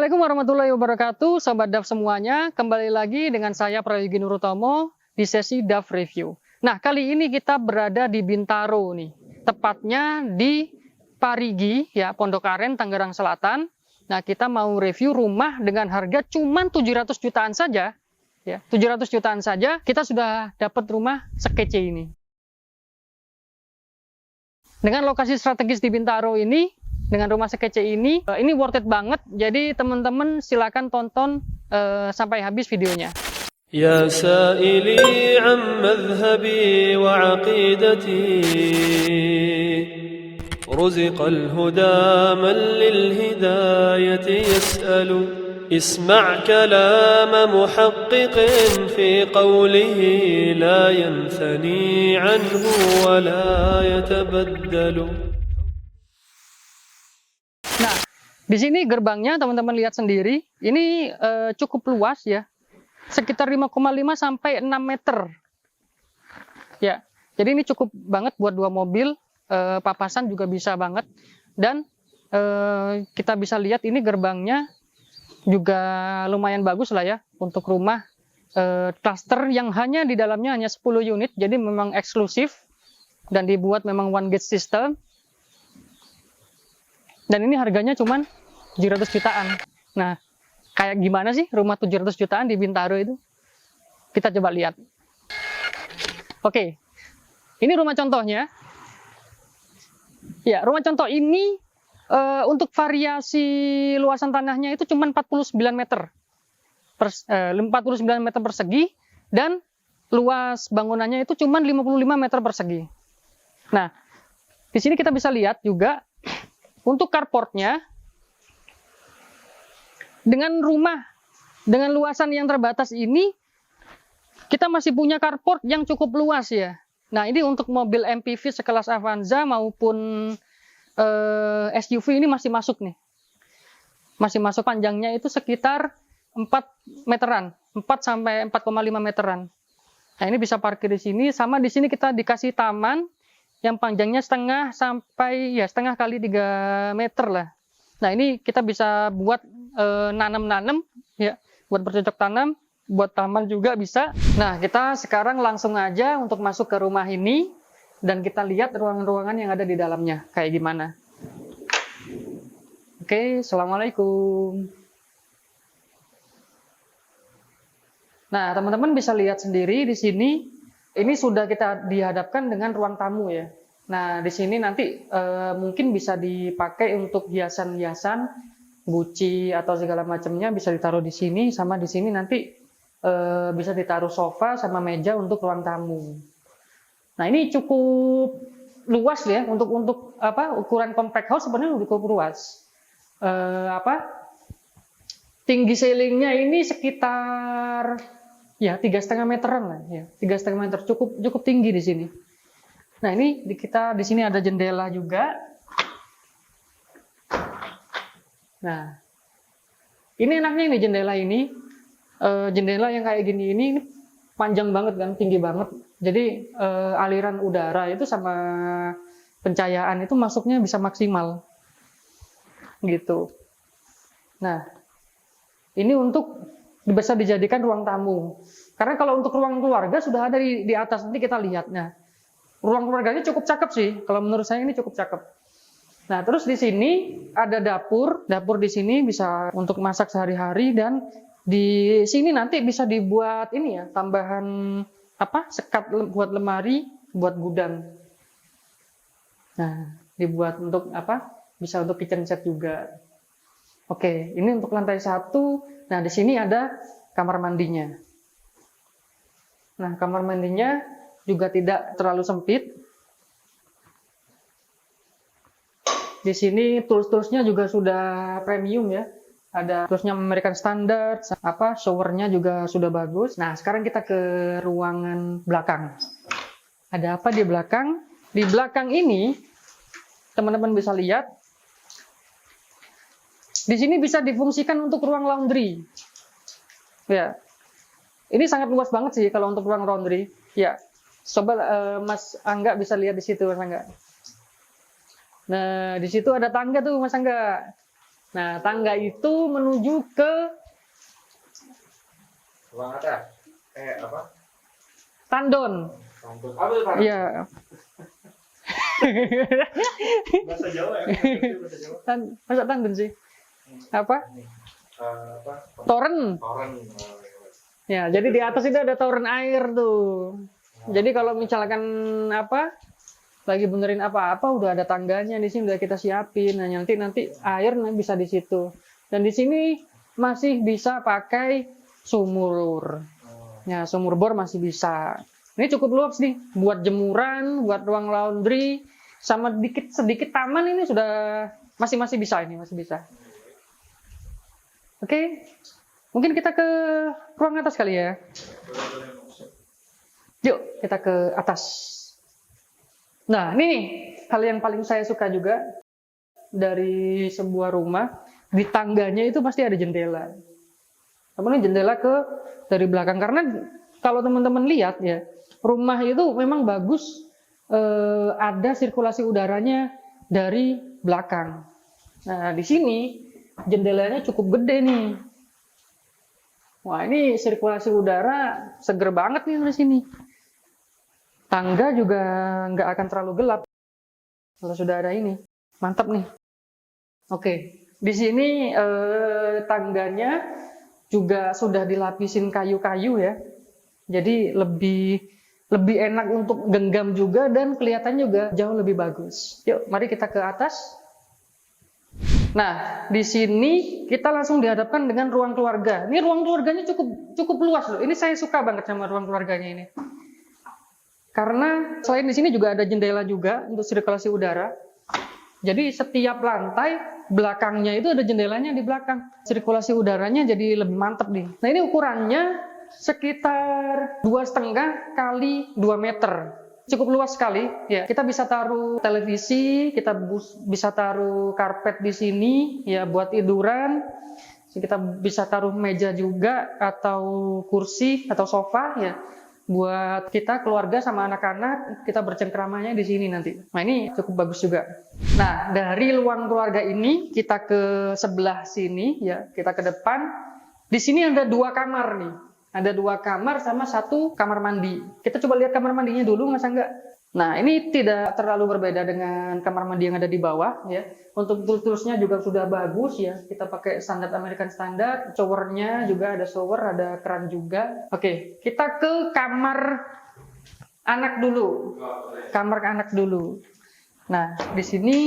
Assalamualaikum warahmatullahi wabarakatuh, Sobat DAF semuanya. Kembali lagi dengan saya Prayogi Nurutomo di sesi DAF Review. Nah, kali ini kita berada di Bintaro nih, tepatnya di Parigi, ya, Pondok Aren, Tangerang Selatan. Nah, kita mau review rumah dengan harga cuma 700 jutaan saja. Ya, 700 jutaan saja, kita sudah dapat rumah sekece ini. Dengan lokasi strategis di Bintaro ini, dengan rumah sekece ini worth it banget. Jadi teman-teman silakan tonton sampai habis videonya. Ya sa'ili 'an madhhabi wa 'aqidati ruziqal huda man lil hidayati yas'alu isma' kalam muhaqqiqin fi qawlihi la yanthani 'anhu wa la yatabaddalu. Nah, di sini gerbangnya teman-teman lihat sendiri, ini cukup luas ya, sekitar 5,5 sampai 6 meter. Ya, jadi ini cukup banget buat dua mobil, papasan juga bisa banget. Dan kita bisa lihat ini gerbangnya juga lumayan bagus lah ya, untuk rumah cluster yang hanya di dalamnya hanya 10 unit, jadi memang eksklusif dan dibuat memang one gate system. Dan ini harganya cuma 700 jutaan. Nah, kayak gimana sih rumah 700 jutaan di Bintaro itu? Kita coba lihat. Oke, ini rumah contohnya. Ya, rumah contoh ini untuk variasi luasan tanahnya itu cuma 49 meter. 49 meter persegi, dan luas bangunannya itu cuma 55 meter persegi. Nah, di sini kita bisa lihat juga untuk carportnya, dengan rumah dengan luasan yang terbatas ini, kita masih punya carport yang cukup luas ya. Nah, ini untuk mobil MPV sekelas Avanza maupun SUV ini masih masuk nih. Masih masuk, panjangnya itu sekitar 4 meteran, 4 sampai 4,5 meteran. Nah, ini bisa parkir di sini. Sama di sini kita dikasih taman yang panjangnya setengah kali 3 meter lah. Nah, ini kita bisa buat nanam-nanam ya, buat bercocok tanam, buat taman juga bisa. Nah, kita sekarang langsung aja untuk masuk ke rumah ini dan kita lihat ruangan-ruangan yang ada di dalamnya kayak gimana. Oke, assalamualaikum. Nah, teman-teman bisa lihat sendiri di sini. Ini sudah kita dihadapkan dengan ruang tamu ya. Nah, di sini nanti mungkin bisa dipakai untuk hiasan-hiasan, guci atau segala macamnya bisa ditaruh di sini. Sama di sini nanti bisa ditaruh sofa sama meja untuk ruang tamu. Nah, ini cukup luas ya untuk ukuran compact house, sebenarnya cukup luas. Tinggi ceilingnya ini sekitar ya 3,5 meteran lah ya, 3,5 meter, cukup tinggi di sini. Nah, ini kita di sini ada jendela juga. Nah, ini enaknya ini jendela ini, jendela yang kayak gini ini panjang banget kan, tinggi banget. Jadi aliran udara itu sama pencahayaan itu masuknya bisa maksimal, gitu. Nah, ini untuk bisa dijadikan ruang tamu. Karena kalau untuk ruang keluarga sudah ada di atas, nanti kita lihat. Nah, ruang keluarganya cukup cakep sih. Kalau menurut saya ini cukup cakep. Nah, terus di sini ada dapur. Dapur di sini bisa untuk masak sehari-hari, dan di sini nanti bisa dibuat ini ya, tambahan sekat buat lemari, buat gudang. Nah, dibuat untuk bisa untuk kitchen set juga. Oke, ini untuk lantai 1. Nah, di sini ada kamar mandinya. Nah, kamar mandinya juga tidak terlalu sempit. Di sini tools-toolsnya juga sudah premium ya. Ada toolsnya American Standard, showernya juga sudah bagus. Nah, sekarang kita ke ruangan belakang. Ada apa di belakang? Di belakang ini, teman-teman bisa lihat, di sini bisa difungsikan untuk ruang laundry. Ya, ini sangat luas banget sih kalau untuk ruang laundry. Ya, coba Mas Angga bisa lihat di situ, Mas Angga. Nah, di situ ada tangga tuh, Mas Angga. Nah, tangga itu menuju ke ruang atas. Apa? tandon. Tandon. Apa itu tandon? Iya. Bahasa Jawa ya? Bahasa Jawa. Masa tandon sih? Apa? Apa? Toren. Toren. Ya, jadi di atas itu ada toren air tuh. Jadi kalau misalkan apa? Lagi benerin apa-apa udah ada tangganya di sini udah kita siapin. Nah, nanti air bisa di situ. Dan di sini masih bisa pakai sumur. Ya, sumur bor masih bisa. Ini cukup luas nih buat jemuran, buat ruang laundry, sama sedikit taman ini sudah masih bisa ini, masih bisa. Oke. Mungkin kita ke ruang atas kali ya. Yuk, kita ke atas. Nah, ini nih, hal yang paling saya suka juga dari sebuah rumah, di tangganya itu pasti ada jendela. Namun jendela dari belakang, karena kalau teman-teman lihat ya, rumah itu memang bagus, ada sirkulasi udaranya dari belakang. Nah, di sini jendelanya cukup gede nih. Wah, ini sirkulasi udara seger banget nih di sini. Tangga juga nggak akan terlalu gelap kalau sudah ada ini. Mantap nih. Oke, di sini tangganya juga sudah dilapisin kayu-kayu ya. Jadi lebih enak untuk genggam juga dan kelihatan juga jauh lebih bagus. Yuk, mari kita ke atas. Nah, di sini kita langsung dihadapkan dengan ruang keluarga. Ini ruang keluarganya cukup luas loh. Ini saya suka banget sama ruang keluarganya ini. Karena selain di sini juga ada jendela juga untuk sirkulasi udara. Jadi setiap lantai belakangnya itu ada jendelanya di belakang. Sirkulasi udaranya jadi lebih mantap nih. Nah, ini ukurannya sekitar 2,5 kali 2 meter. Cukup luas sekali. Ya, kita bisa taruh televisi, kita bisa taruh karpet di sini ya buat tiduran. Kita bisa taruh meja juga atau kursi atau sofa ya. Buat kita keluarga sama anak-anak kita bercengkramanya di sini nanti. Nah, ini cukup bagus juga. Nah, dari ruang keluarga ini kita ke sebelah sini ya, kita ke depan. Di sini ada 2 kamar nih. Ada 2 kamar sama 1 kamar mandi. Kita coba lihat kamar mandinya dulu, masa enggak? Nah, ini tidak terlalu berbeda dengan kamar mandi yang ada di bawah ya. Untuk tools-toolsnya juga sudah bagus ya. Kita pakai standar American Standard. Showernya juga ada shower, ada keran juga. Oke, kita ke kamar anak dulu. Kamar anak dulu. Nah, di sini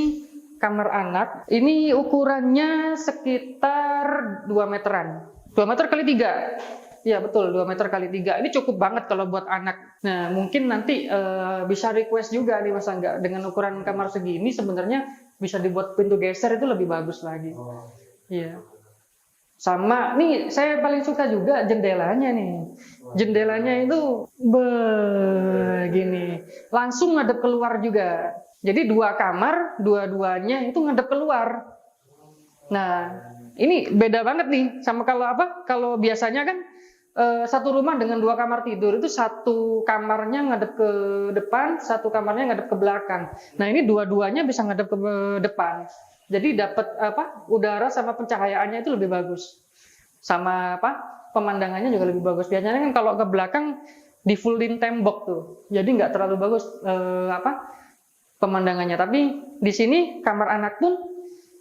kamar anak. Ini ukurannya sekitar 2 meteran. 2 meter kali 3. Ya betul, 2 meter kali 3. Ini cukup banget kalau buat anak. Nah, mungkin nanti bisa request juga nih, masa enggak, dengan ukuran kamar segini sebenarnya bisa dibuat pintu geser itu lebih bagus lagi. Iya. Sama, nih saya paling suka juga jendelanya nih. Jendelanya itu begini, langsung ngadep keluar juga. Jadi 2 kamar, dua-duanya itu ngadep keluar. Nah, ini beda banget nih sama kalau apa? Kalau biasanya kan satu rumah dengan 2 kamar tidur itu 1 kamarnya ngadep ke depan, 1 kamarnya ngadep ke belakang. Nah, ini dua-duanya bisa ngadep ke depan. Jadi dapat apa? Udara sama pencahayaannya itu lebih bagus. Sama apa? Pemandangannya juga lebih bagus. Biasanya kan kalau ke belakang di fullin tembok tuh. Jadi nggak terlalu bagus pemandangannya. Tapi di sini kamar anak pun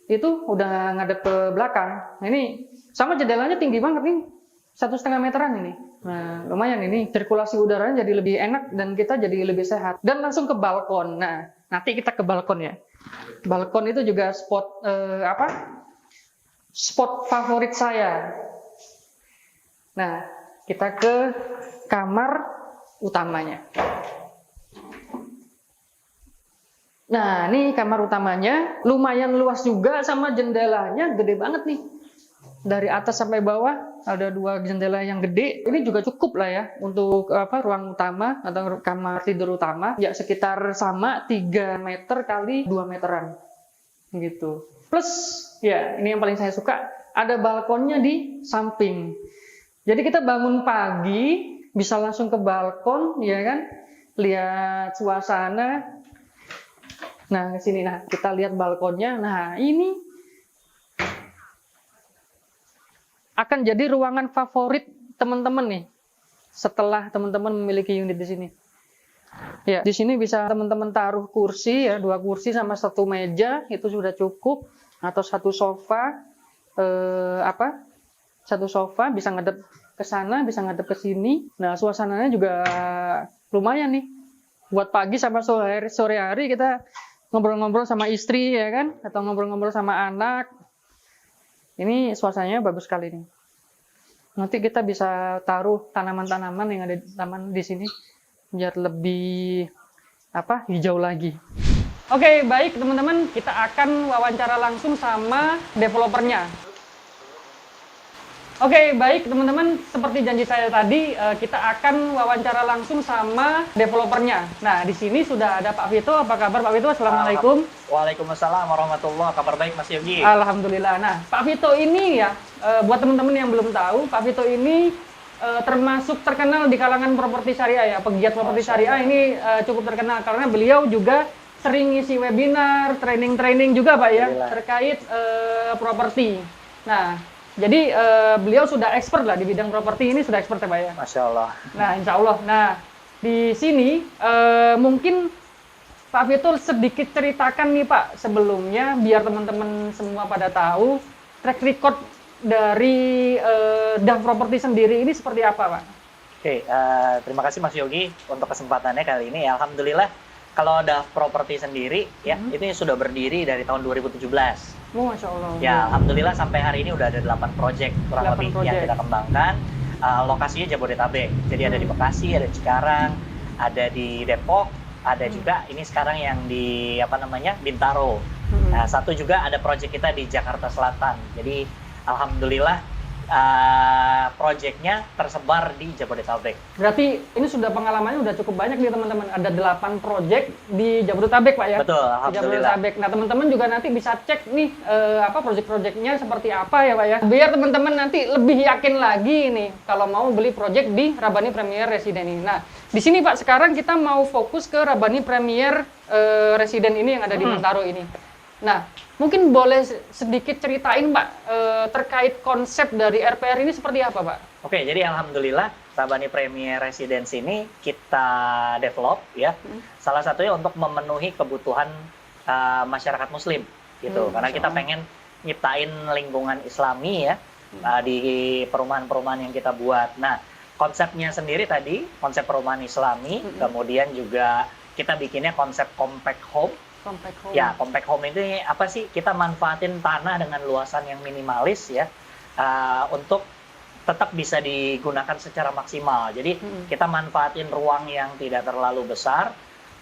itu udah ngadep ke belakang. Nah, ini sama jendelanya tinggi banget nih. 1,5 meteran ini. Nah, lumayan ini. Sirkulasi udaranya jadi lebih enak dan kita jadi lebih sehat. Dan langsung ke balkon. Nah, nanti kita ke balkon ya. Balkon itu juga spot spot favorit saya. Nah, kita ke kamar utamanya. Nah, ini kamar utamanya lumayan luas juga sama jendelanya gede banget nih. Dari atas sampai bawah ada 2 jendela yang gede. Ini juga cukup lah ya untuk ruang utama atau kamar tidur utama. Ya sekitar sama 3 meter kali 2 meteran. Gitu. Plus ya ini yang paling saya suka, ada balkonnya di samping. Jadi kita bangun pagi bisa langsung ke balkon ya kan. Lihat suasana. Nah, ke sini kita lihat balkonnya. Nah, ini akan jadi ruangan favorit teman-teman nih setelah teman-teman memiliki unit di sini. Ya, di sini bisa teman-teman taruh kursi ya, 2 kursi sama 1 meja itu sudah cukup, atau 1 sofa, 1 sofa bisa ngadep ke sana, bisa ngadep ke sini. Nah, suasananya juga lumayan nih. Buat pagi sama sore hari kita ngobrol-ngobrol sama istri ya kan, atau ngobrol-ngobrol sama anak. Ini suasananya bagus sekali nih. Nanti kita bisa taruh tanaman-tanaman yang ada di taman di sini biar lebih hijau lagi. Oke, baik teman-teman, kita akan wawancara langsung sama developernya. Oke, baik teman-teman, seperti janji saya tadi, kita akan wawancara langsung sama developernya. Nah, di sini sudah ada Pak Vito. Apa kabar Pak Vito? Assalamualaikum. Waalaikumsalam warahmatullahi wabarakatuh. Kabar baik Mas Yogi. Alhamdulillah. Nah, Pak Vito ini ya, buat teman-teman yang belum tahu, Pak Vito ini termasuk terkenal di kalangan properti syariah ya. Pegiat properti syariah ini cukup terkenal karena beliau juga sering ngisi webinar, training-training juga Pak ya, terkait properti. Nah, jadi beliau sudah expert lah di bidang properti ini, sudah expert ya Pak ya? Masya Allah. Nah, insya Allah. Nah, di sini mungkin Pak Vito sedikit ceritakan nih Pak sebelumnya, biar teman-teman semua pada tahu track record dari DAF Property sendiri ini seperti apa Pak? Oke, terima kasih Mas Yogi untuk kesempatannya kali ini. Alhamdulillah, kalau DAF Property sendiri ya, itu sudah berdiri dari tahun 2017. Oh, Masya Allah. Ya, Alhamdulillah sampai hari ini udah ada 8 proyek kurang lebih yang kita kembangkan. Lokasinya Jabodetabek. Jadi ada di Bekasi, ada Cikarang, ada di Depok, ada juga ini sekarang yang di Bintaro. Nah, satu juga ada proyek kita di Jakarta Selatan. Jadi Alhamdulillah proyeknya tersebar di Jabodetabek. Berarti ini sudah pengalamannya udah cukup banyak nih teman-teman. Ada 8 proyek di Jabodetabek Pak ya? Betul, Alhamdulillah. Jabodetabek. Nah, teman-teman juga nanti bisa cek nih proyek-proyeknya seperti apa ya Pak ya. Biar teman-teman nanti lebih yakin lagi nih kalau mau beli proyek di Rabbani Premier Resident ini. Nah, di sini Pak sekarang kita mau fokus ke Rabbani Premier Resident ini yang ada di Bintaro ini. Nah, mungkin boleh sedikit ceritain Pak terkait konsep dari RPR ini seperti apa Pak? Oke, jadi Alhamdulillah Rabbani Premier Residence ini kita develop ya. Salah satunya untuk memenuhi kebutuhan masyarakat Muslim gitu. Karena kita pengen nyiptain lingkungan Islami ya di perumahan-perumahan yang kita buat. Nah, konsepnya sendiri tadi konsep perumahan Islami, kemudian juga kita bikinnya konsep compact home. Compact home. Ya, compact home itu apa sih? Kita manfaatin tanah dengan luasan yang minimalis ya, untuk tetap bisa digunakan secara maksimal. Jadi kita manfaatin ruang yang tidak terlalu besar,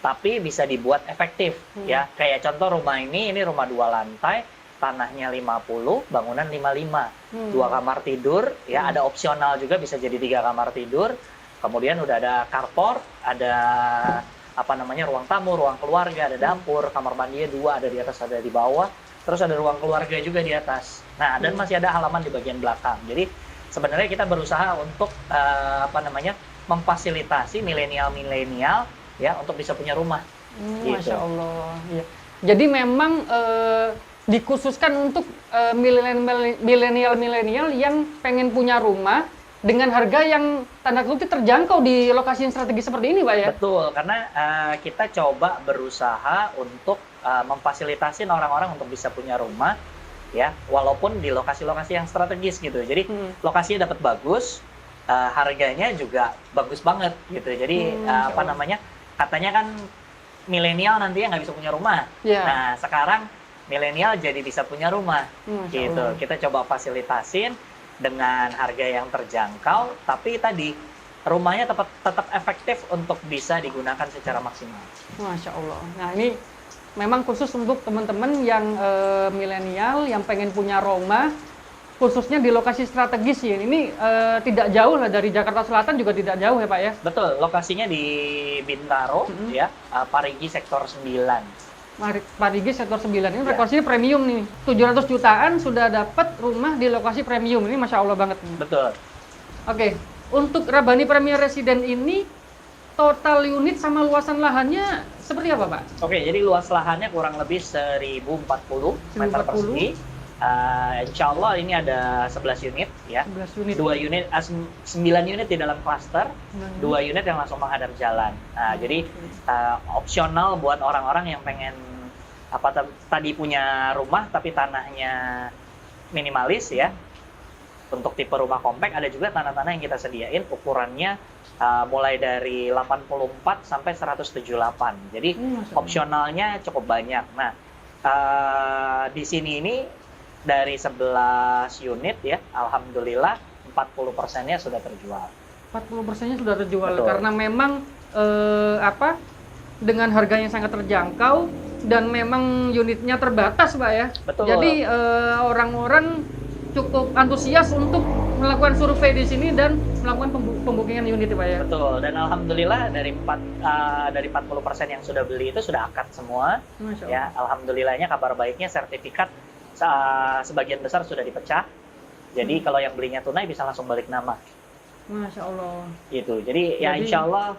tapi bisa dibuat efektif ya. Kayak contoh rumah ini rumah 2 lantai, tanahnya 50, bangunan 55, 2 kamar tidur ya. Ada opsional juga bisa jadi 3 kamar tidur. Kemudian udah ada carport, ada ruang tamu, ruang keluarga, ada dapur, kamar mandinya 2, ada di atas, ada di bawah. Terus ada ruang keluarga juga di atas. Nah, dan masih ada halaman di bagian belakang. Jadi sebenarnya kita berusaha untuk memfasilitasi milenial ya untuk bisa punya rumah. Gitu. Masya Allah. Ya. Jadi memang dikhususkan untuk milenial yang pengen punya rumah dengan harga yang tanda kutip terjangkau di lokasi yang strategis seperti ini Pak ya? Betul, karena kita coba berusaha untuk memfasilitasi orang-orang untuk bisa punya rumah ya, walaupun di lokasi-lokasi yang strategis gitu. Jadi lokasinya dapat bagus, harganya juga bagus banget gitu. Jadi katanya kan milenial nantinya nggak bisa punya rumah. Yeah. Nah, sekarang milenial jadi bisa punya rumah gitu. Kita coba fasilitasin dengan harga yang terjangkau, tapi tadi rumahnya tetap efektif untuk bisa digunakan secara maksimal. Masya Allah. Nah, ini memang khusus untuk teman-teman yang milenial yang pengen punya rumah, khususnya di lokasi strategis ya. Ini tidak jauh lah dari Jakarta Selatan, juga tidak jauh ya Pak ya? Betul, lokasinya di Bintaro ya, Parigi sektor 9. Parigi sektor 9 ini lokasinya premium nih. 700 jutaan sudah dapat rumah di lokasi premium. Ini Masya Allah banget nih. Betul. Oke, untuk Rabbani Premier Resident ini total unit sama luasan lahannya seperti apa Pak? Oke, jadi luas lahannya kurang lebih 1040 meter persegi. Insya Allah ini ada 11 unit ya. 11 unit. 9 unit di dalam klaster, 2 unit yang langsung menghadap jalan. Nah, jadi opsional buat orang-orang yang pengen tadi punya rumah tapi tanahnya minimalis ya. Untuk tipe rumah kompak ada juga tanah-tanah yang kita sediain ukurannya mulai dari 84 sampai 178. Jadi opsionalnya cukup banyak. Nah, di sini ini dari 11 unit ya, alhamdulillah 40%-nya sudah terjual. 40%-nya sudah terjual. Betul. Karena memang dengan harganya sangat terjangkau dan memang unitnya terbatas, Pak ya. Betul. Jadi orang-orang cukup antusias untuk melakukan survei di sini dan melakukan pembukingan unit, Pak ya. Betul. Dan alhamdulillah dari 40% yang sudah beli itu sudah akad semua. Masya Allah. Ya, alhamdulillahnya kabar baiknya sertifikat sebagian besar sudah dipecah. Jadi kalau yang belinya tunai bisa langsung balik nama. Masya Allah. Gitu. Jadi ya insya Allah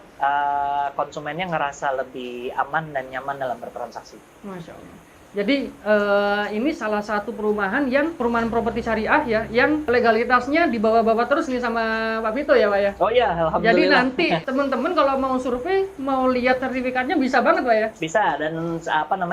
konsumennya ngerasa lebih aman dan nyaman dalam bertransaksi. Masya Allah. Jadi ini salah satu perumahan properti syariah ya, yang legalitasnya dibawa-bawa terus nih sama Pak Vito ya, Pak ya. Oh iya, alhamdulillah. Jadi nanti teman-teman kalau mau survei, mau lihat sertifikatnya bisa banget, Pak ya. Bisa, dan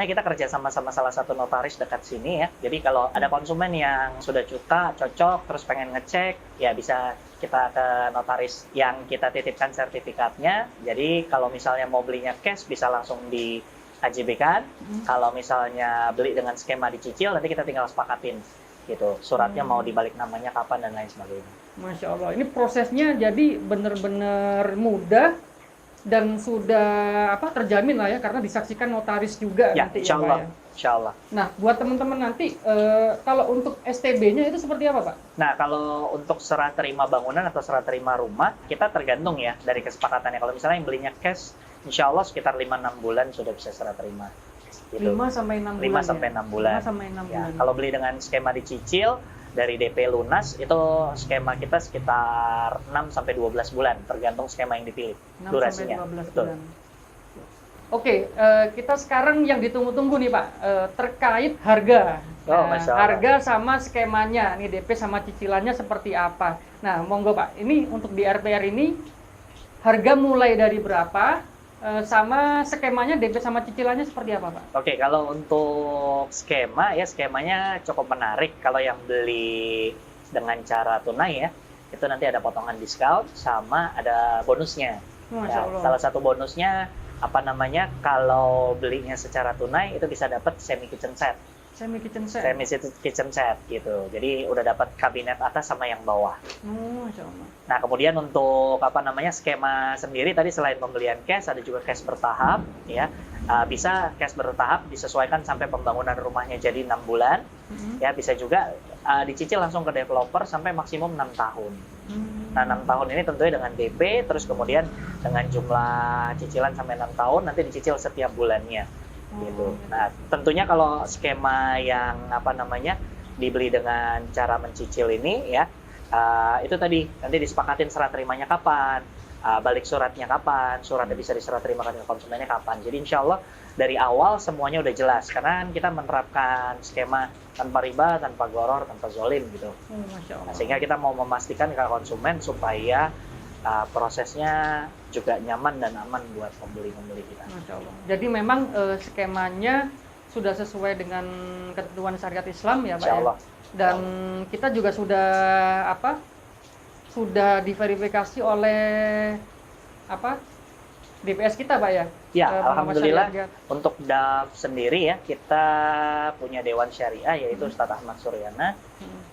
kita kerja sama salah satu notaris dekat sini ya. Jadi kalau ada konsumen yang sudah cocok, terus pengen ngecek, ya bisa kita ke notaris yang kita titipkan sertifikatnya. Jadi kalau misalnya mau belinya cash bisa langsung di AJB kan. Kalau misalnya beli dengan skema dicicil, nanti kita tinggal sepakatin gitu. Suratnya mau dibalik namanya kapan dan lain sebagainya. Masya Allah, ini prosesnya jadi benar-benar mudah dan sudah terjamin lah ya, karena disaksikan notaris juga ya, nanti insya Allah. ya, Pak ya. Insya Allah. Nah, buat teman-teman nanti kalau untuk STB-nya itu seperti apa, Pak? Nah, kalau untuk serah terima bangunan atau serah terima rumah, kita tergantung ya dari kesepakatannya. Kalau misalnya yang belinya cash, insya Allah sekitar 5-6 bulan sudah bisa serah terima. Gitu. 5-6 bulan. 5-6 bulan. 5-6 Ya, bulan. kalau beli dengan skema dicicil dari DP lunas itu skema kita sekitar 6-12 bulan, tergantung skema yang dipilih. 6 durasinya. sampai 12 Betul. bulan. Oke, kita sekarang yang ditunggu-tunggu nih Pak, terkait harga. Oh, Masya Allah. Harga sama skemanya, nih DP sama cicilannya seperti apa. Nah, monggo Pak, ini untuk di RPR ini harga mulai dari berapa, sama skemanya DP sama cicilannya seperti apa Pak? Oke, kalau untuk skema ya, skemanya cukup menarik. Kalau yang beli dengan cara tunai ya, itu nanti ada potongan diskon sama ada bonusnya. Masya Ya, Allah. salah satu bonusnya kalau belinya secara tunai itu bisa dapat semi kitchen set. Semi kitchen set. Semi kitchen set gitu. Jadi udah dapat kabinet atas sama yang bawah. Masya Allah. Nah, kemudian untuk skema sendiri tadi selain pembelian cash ada juga cash bertahap ya. Bisa cash bertahap disesuaikan sampai pembangunan rumahnya jadi 6 bulan. Ya, bisa juga dicicil langsung ke developer sampai maksimum 6 tahun. Nah, 6 tahun ini tentunya dengan DP, terus kemudian dengan jumlah cicilan sampai 6 tahun, nanti dicicil setiap bulannya. Gitu. Nah, tentunya kalau skema yang dibeli dengan cara mencicil ini ya, itu tadi nanti disepakatin serah terimanya kapan, balik suratnya kapan, suratnya bisa diserah terimakan ke konsumennya kapan. Jadi insya Allah dari awal semuanya udah jelas, karena kita menerapkan skema tanpa riba, tanpa goror, tanpa zolim gitu. Masya Allah. Nah, sehingga kita mau memastikan ke konsumen supaya prosesnya juga nyaman dan aman buat pembeli-pembeli kita. Masya Allah. Jadi memang skemanya sudah sesuai dengan ketentuan syariat Islam ya Pak Insya Allah. ya? Dan kita juga sudah diverifikasi oleh DPS kita Pak ya? Ya, Pengawas alhamdulillah syariat. untuk DAF sendiri ya, kita punya Dewan Syariah yaitu Ustadz Ahmad Suryana.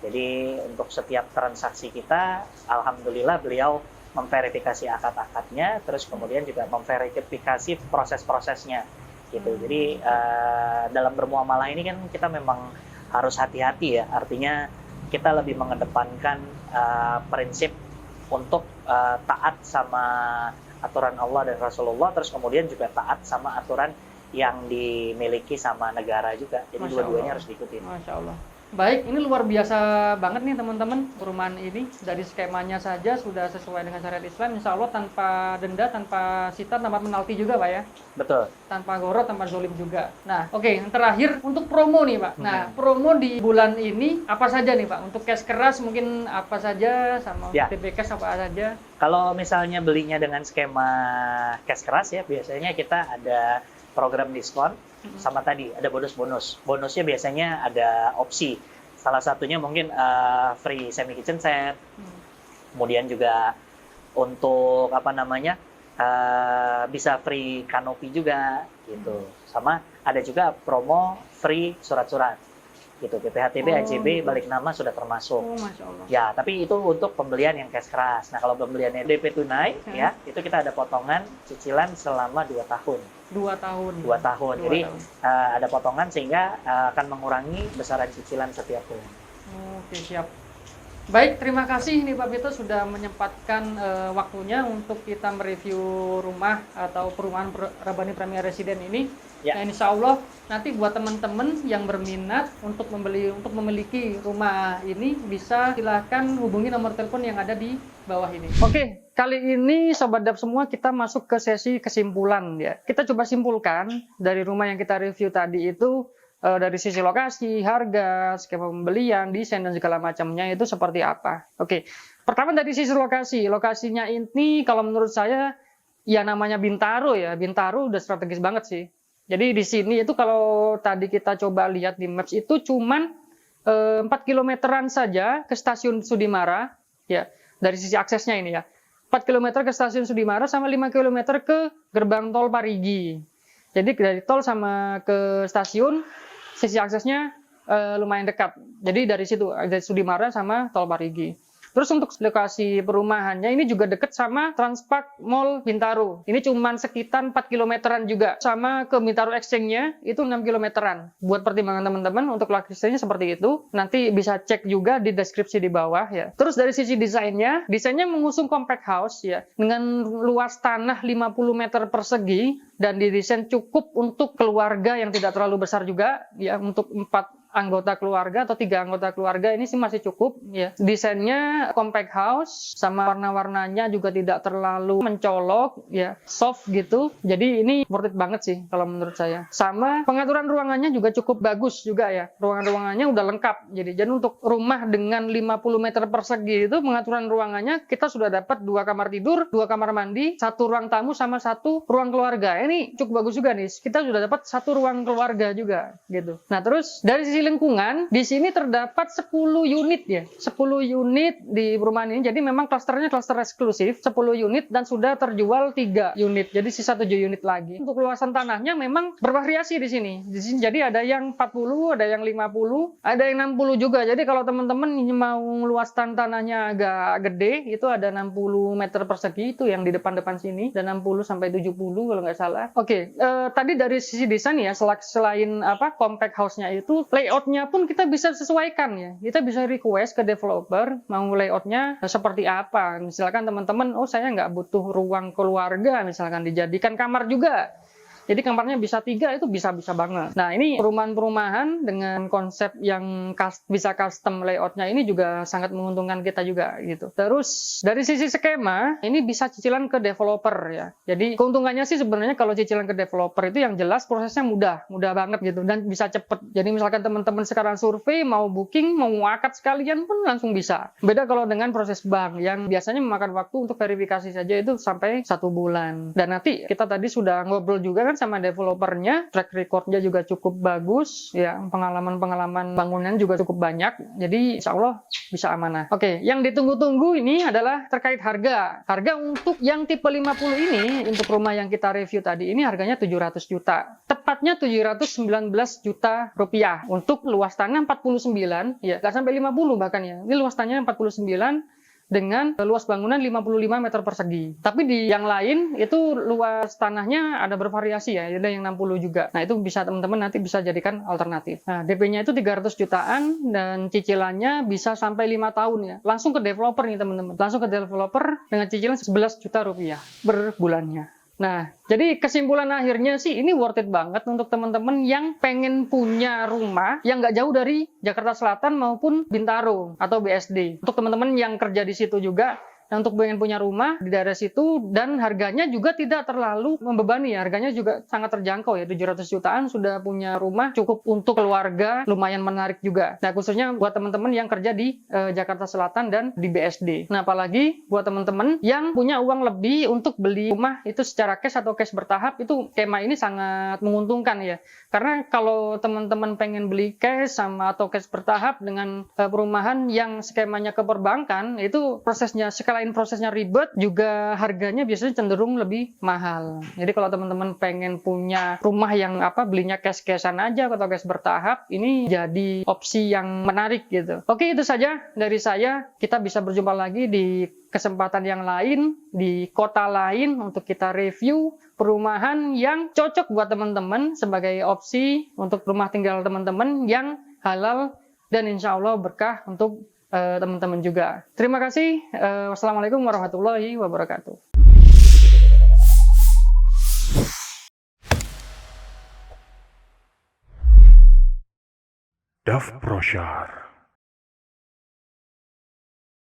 Jadi untuk setiap transaksi kita, alhamdulillah beliau memverifikasi akad-akadnya, terus kemudian juga memverifikasi proses-prosesnya gitu. Jadi dalam bermuamalah ini kan kita memang harus hati-hati ya, artinya kita lebih mengedepankan prinsip untuk taat sama aturan Allah dan Rasulullah, terus kemudian juga taat sama aturan yang dimiliki sama negara juga. Jadi Masya dua-duanya Allah. harus diikuti. Masya Allah. Baik, ini luar biasa banget nih teman-teman perumahan ini. Dari skemanya saja sudah sesuai dengan syariat Islam, insya Allah tanpa denda, tanpa sitar, tanpa penalti juga Pak ya. Betul. Tanpa goro, tanpa zolim juga. Nah, oke, yang terakhir untuk promo nih Pak. Nah, promo di bulan ini apa saja nih Pak? Untuk cash keras mungkin apa saja, sama Ya. TP cash apa saja? Kalau misalnya belinya dengan skema cash keras ya, biasanya kita ada program diskon sama tadi ada bonus-bonus. Bonusnya biasanya ada opsi. Salah satunya mungkin free semi kitchen set. Kemudian juga untuk apa namanya bisa free kanopi juga gitu. Sama ada juga promo free surat-surat gitu. PPHTB, AJB, balik nama sudah termasuk. Oh, Masya Allah. Ya, tapi itu untuk pembelian yang cash keras. Nah, kalau pembeliannya DP tunai, ya, itu kita ada potongan cicilan selama 2 tahun. 2 tahun. 2 tahun. 2 Jadi, tahun. ada potongan sehingga akan mengurangi besaran cicilan setiap bulan. Oke, siap. Baik, terima kasih nih Pak Vito sudah menyempatkan waktunya untuk kita mereview rumah atau perumahan Rabbani Premier Resident ini. Ya. Nah, insya Allah nanti buat teman-teman yang berminat untuk memiliki rumah ini bisa silahkan hubungi nomor telepon yang ada di bawah ini. Oke, kali ini Sobat Dap semua kita masuk ke sesi kesimpulan ya. Kita coba simpulkan dari rumah yang kita review tadi itu dari sisi lokasi, harga, skema pembelian, desain dan segala macamnya itu seperti apa. Oke, pertama dari sisi lokasi. Lokasinya ini kalau menurut saya ya namanya Bintaro ya. Bintaro udah strategis banget sih. Jadi di sini itu kalau tadi kita coba lihat di maps itu cuman 4 kilometeran saja ke stasiun Sudimara ya. Dari sisi aksesnya ini ya. 4 km ke stasiun Sudimara sama 5 km ke gerbang tol Parigi. Jadi dari tol sama ke stasiun sisi aksesnya lumayan dekat. Jadi dari situ dari Sudimara sama tol Parigi. Terus untuk lokasi perumahannya ini juga dekat sama Transpark Mall Bintaro. Ini cuma sekitar 4 kilometeran juga. Sama ke Bintaro Exchange-nya itu 6 kilometeran. Buat pertimbangan teman-teman untuk lokasinya seperti itu. Nanti bisa cek juga di deskripsi di bawah ya. Terus dari sisi desainnya mengusung compact house ya. Dengan luas tanah 50 meter persegi dan didesain cukup untuk keluarga yang tidak terlalu besar juga ya, untuk 4 anggota keluarga atau 3 anggota keluarga ini sih masih cukup ya. Desainnya compact house sama warna-warnanya juga tidak terlalu mencolok ya, soft gitu. Jadi ini worth it banget sih kalau menurut saya. Sama pengaturan ruangannya juga cukup bagus juga ya. Ruangan-ruangannya udah lengkap. Jadi untuk rumah dengan 50 meter persegi itu pengaturan ruangannya kita sudah dapat 2 kamar tidur, 2 kamar mandi, 1 ruang tamu sama 1 ruang keluarga. Ini cukup bagus juga nih. Kita sudah dapat 1 ruang keluarga juga gitu. Nah, terus dari sisi lingkungan, di sini terdapat 10 unit ya. 10 unit di perumahan ini. Jadi memang klasternya klaster eksklusif, 10 unit dan sudah terjual 3 unit. Jadi sisa 7 unit lagi. Untuk luasan tanahnya memang bervariasi di sini. Jadi ada yang 40, ada yang 50, ada yang 60 juga. Jadi kalau teman-teman mau luasan tanahnya agak gede, itu ada 60 meter persegi itu yang di depan-depan sini. Dan 60 sampai 70 kalau nggak salah. Oke, tadi dari sisi desain ya, selain compact house-nya itu, layoutnya pun kita bisa sesuaikan ya. Kita bisa request ke developer mau layoutnya seperti apa. Misalkan teman-teman, saya nggak butuh ruang keluarga, misalkan dijadikan kamar juga. Jadi kamarnya bisa 3 itu bisa banget. Nah ini perumahan-perumahan dengan konsep yang bisa custom layoutnya ini juga sangat menguntungkan kita juga gitu. Terus dari sisi skema ini bisa cicilan ke developer ya. Jadi keuntungannya sih sebenarnya kalau cicilan ke developer itu yang jelas prosesnya mudah banget gitu dan bisa cepet. Jadi misalkan teman-teman sekarang survei mau booking mau akad sekalian pun langsung bisa. Beda kalau dengan proses bank yang biasanya memakan waktu untuk verifikasi saja itu sampai 1 bulan. Dan nanti kita tadi sudah ngobrol juga kan sama developernya, track recordnya juga cukup bagus ya, pengalaman bangunan juga cukup banyak, jadi insya Allah bisa amanah. Oke, yang ditunggu-tunggu ini adalah terkait harga. Harga untuk yang tipe 50 ini, untuk rumah yang kita review tadi ini harganya 700 juta. Tepatnya 719 juta rupiah. Untuk luas tanah 49, ya nggak sampai 50 bahkan ya. Ini luas tanahnya 49 dengan luas bangunan 55 meter persegi. Tapi di yang lain itu luas tanahnya ada bervariasi ya, ada yang 60 juga. Nah itu bisa teman-teman nanti bisa jadikan alternatif. Nah DP-nya itu 300 jutaan dan cicilannya bisa sampai 5 tahun ya. Langsung ke developer nih teman-teman. Langsung ke developer dengan cicilan 11 juta rupiah per bulannya. Nah, jadi kesimpulan akhirnya sih ini worth it banget untuk teman-teman yang pengen punya rumah yang nggak jauh dari Jakarta Selatan maupun Bintaro atau BSD. Untuk teman-teman yang kerja di situ juga, nah, untuk pengen punya rumah di daerah situ, dan harganya juga tidak terlalu membebani, harganya juga sangat terjangkau ya, 700 jutaan sudah punya rumah, cukup untuk keluarga, lumayan menarik juga. Nah, khususnya buat teman-teman yang kerja di Jakarta Selatan dan di BSD. Nah, apalagi buat teman-teman yang punya uang lebih untuk beli rumah itu secara cash atau cash bertahap, itu skema ini sangat menguntungkan ya. Karena kalau teman-teman pengen beli cash sama atau cash bertahap dengan perumahan yang skemanya ke perbankan, itu prosesnya selain prosesnya ribet, juga harganya biasanya cenderung lebih mahal. Jadi kalau teman-teman pengen punya rumah yang belinya cash-cashan aja atau cash bertahap, ini jadi opsi yang menarik gitu. Oke, itu saja dari saya. Kita bisa berjumpa lagi di kesempatan yang lain, di kota lain, untuk kita review perumahan yang cocok buat teman-teman sebagai opsi untuk rumah tinggal teman-teman yang halal dan insya Allah berkah untuk teman-teman juga. Terima kasih. Wassalamualaikum warahmatullahi wabarakatuh. Daf Brosyar.